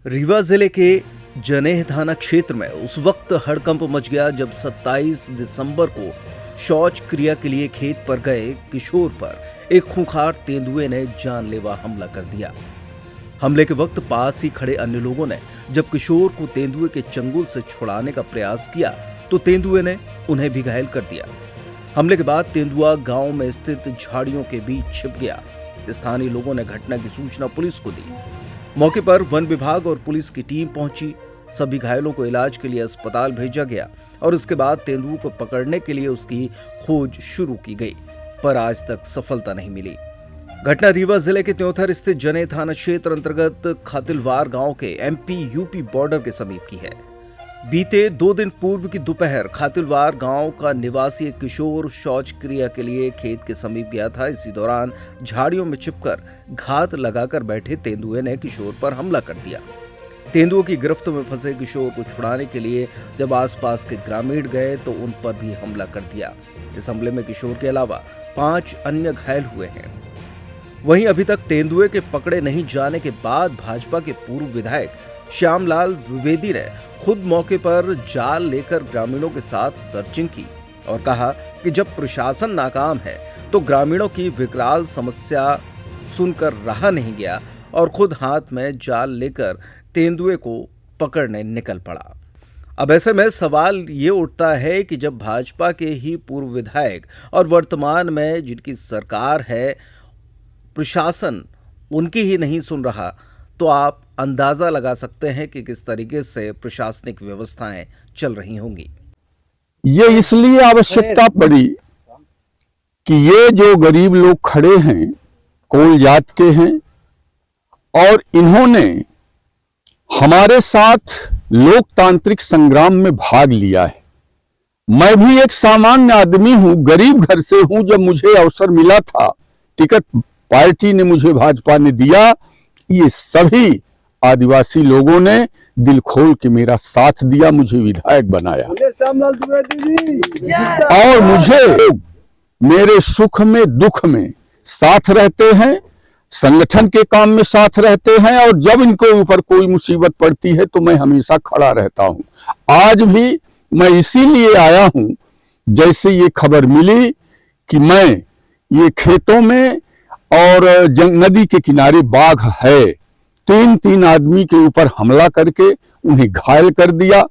रीवा जिले के जनेह थाना क्षेत्र में उस वक्त हड़कंप मच गया जब 27 दिसंबर को शौच क्रिया के लिए खेत पर गए किशोर पर एक खूंखार तेंदुए ने जानलेवा हमला कर दिया। हमले के वक्त पास ही खड़े अन्य लोगों ने जब किशोर को तेंदुए के चंगुल से छुड़ाने का प्रयास किया तो तेंदुए ने उन्हें भी घायल कर दिया। हमले के बाद तेंदुआ गांव में स्थित झाड़ियों के बीच छिप गया। स्थानीय लोगों ने घटना की सूचना पुलिस को दी। मौके पर वन विभाग और पुलिस की टीम पहुंची। सभी घायलों को इलाज के लिए अस्पताल भेजा गया और इसके बाद तेंदुए को पकड़ने के लिए उसकी खोज शुरू की गई, पर आज तक सफलता नहीं मिली। घटना रीवा जिले के त्योंथर स्थित जनेह थाना क्षेत्र अंतर्गत खातिलवार गांव के एमपी-यूपी बॉर्डर के समीप की है। बीते 2 दिन पूर्व की दोपहर खातिलवार गांव का निवासी एक किशोर शौच क्रिया के लिए खेत के समीप गया था। इसी दौरान झाड़ियों में छिपकर घात लगाकर बैठे तेंदुए ने किशोर पर हमला कर दिया। तेंदुए की गिरफ्त में फंसे किशोर को छुड़ाने के लिए जब आसपास के ग्रामीण गए तो उन पर भी हमला कर दिया। इस हमले में किशोर के अलावा 5 अन्य घायल हुए हैं। वहीं अभी तक तेंदुए के पकड़े नहीं जाने के बाद भाजपा के पूर्व विधायक श्यामलाल द्विवेदी ने खुद मौके पर जाल लेकर ग्रामीणों के साथ सर्चिंग की और कहा कि जब प्रशासन नाकाम है तो ग्रामीणों की विकराल समस्या सुनकर रहा नहीं गया और खुद हाथ में जाल लेकर तेंदुए को पकड़ने निकल पड़ा। अब ऐसे में सवाल ये उठता है कि जब भाजपा के ही पूर्व विधायक और वर्तमान में जिनकी सरकार है, प्रशासन उनकी ही नहीं सुन रहा, तो आप अंदाजा लगा सकते हैं कि किस तरीके से प्रशासनिक व्यवस्थाएं चल रही होंगी। ये इसलिए आवश्यकता पड़ी कि ये जो गरीब लोग खड़े हैं, कोल जात के हैं और इन्होंने हमारे साथ लोकतांत्रिक संग्राम में भाग लिया है। मैं भी एक सामान्य आदमी हूं, गरीब घर से हूं। जब मुझे अवसर मिला था, टिकट पार्टी ने मुझे, भाजपा ने दिया, ये सभी आदिवासी लोगों ने दिल खोल के मेरा साथ दिया, मुझे विधायक बनाया और मुझे मेरे सुख में दुख में साथ रहते हैं, संगठन के काम में साथ रहते हैं और जब इनके ऊपर कोई मुसीबत पड़ती है तो मैं हमेशा खड़ा रहता हूं। आज भी मैं इसीलिए आया हूं, जैसे ये खबर मिली कि मैं ये खेतों में और नदी के किनारे बाघ है, 3 आदमी के ऊपर हमला करके उन्हें घायल कर दिया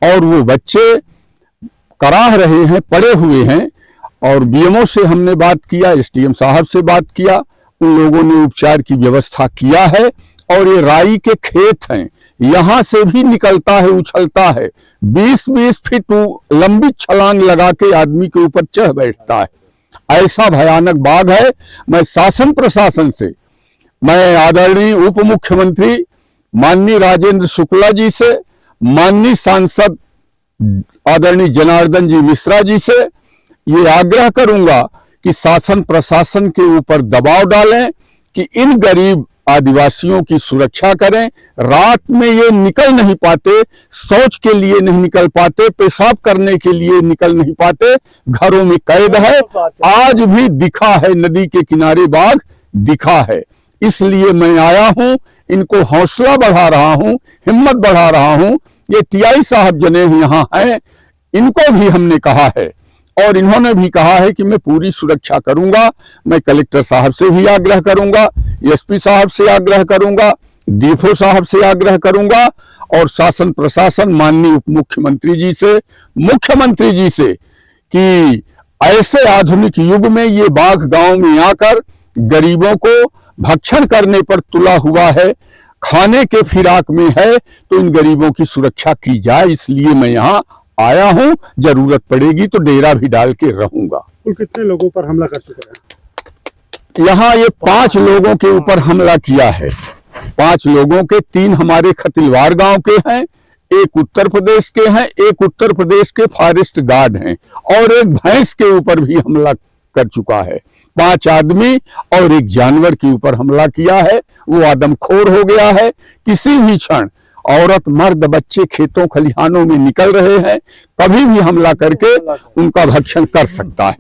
और वो बच्चे कराह रहे हैं, पड़े हुए हैं। और बीएमओ से हमने बात किया, एसडीएम साहब से बात किया, उन लोगों ने उपचार की व्यवस्था किया है। और ये राई के खेत हैं, यहां से भी निकलता है, उछलता है, 20-20 फीट लंबी छलांग लगा के आदमी के ऊपर चढ़ बैठता है। ऐसा भयानक बाघ है। मैं शासन प्रशासन से, मैं आदरणीय उप मुख्यमंत्री माननीय राजेंद्र शुक्ला जी से, माननीय सांसद आदरणीय जनार्दन जी मिश्रा जी से ये आग्रह करूंगा कि शासन प्रशासन के ऊपर दबाव डालें कि इन गरीब आदिवासियों की सुरक्षा करें। रात में ये निकल नहीं पाते, शौच के लिए नहीं निकल पाते, पेशाब करने के लिए निकल नहीं पाते, घरों में कैद है। आज भी दिखा है, नदी के किनारे बाघ दिखा है। इसलिए मैं आया हूं, इनको हौसला बढ़ा रहा हूं, हिम्मत बढ़ा रहा हूं। ये टीआई साहब जनेह यहां हैं, इनको भी हमने कहा है और इन्होंने भी कहा है कि मैं पूरी सुरक्षा करूंगा। मैं कलेक्टर साहब से भी आग्रह करूंगा, एसपी साहब से आग्रह करूंगा, डीएफओ साहब से आग्रह करूंगा और शासन प्रशासन माननीय उप मुख्यमंत्री जी से, मुख्यमंत्री जी से कि ऐसे आधुनिक युग में ये बाघ गांव में आकर गरीबों को भक्षण करने पर तुला हुआ है, खाने के फिराक में है, तो इन गरीबों की सुरक्षा की जाए। इसलिए मैं यहाँ आया हूं, जरूरत पड़ेगी तो डेरा भी डाल के रहूंगा। कुल कितने लोगों पर हमला कर चुका है? यहाँ ये 5 लोगों के ऊपर हमला किया है। 5 लोगों के, 3 हमारे खतिलवार गांव के हैं, एक उत्तर प्रदेश के हैं, एक उत्तर प्रदेश के फॉरेस्ट गार्ड हैं और एक भैंस के ऊपर भी हमला कर चुका है। 5 आदमी और एक जानवर के ऊपर हमला किया है। वो आदमखोर हो गया है। किसी भी क्षण औरत, मर्द, बच्चे खेतों खलिहानों में निकल रहे हैं, कभी भी हमला करके उनका भक्षण कर सकता है।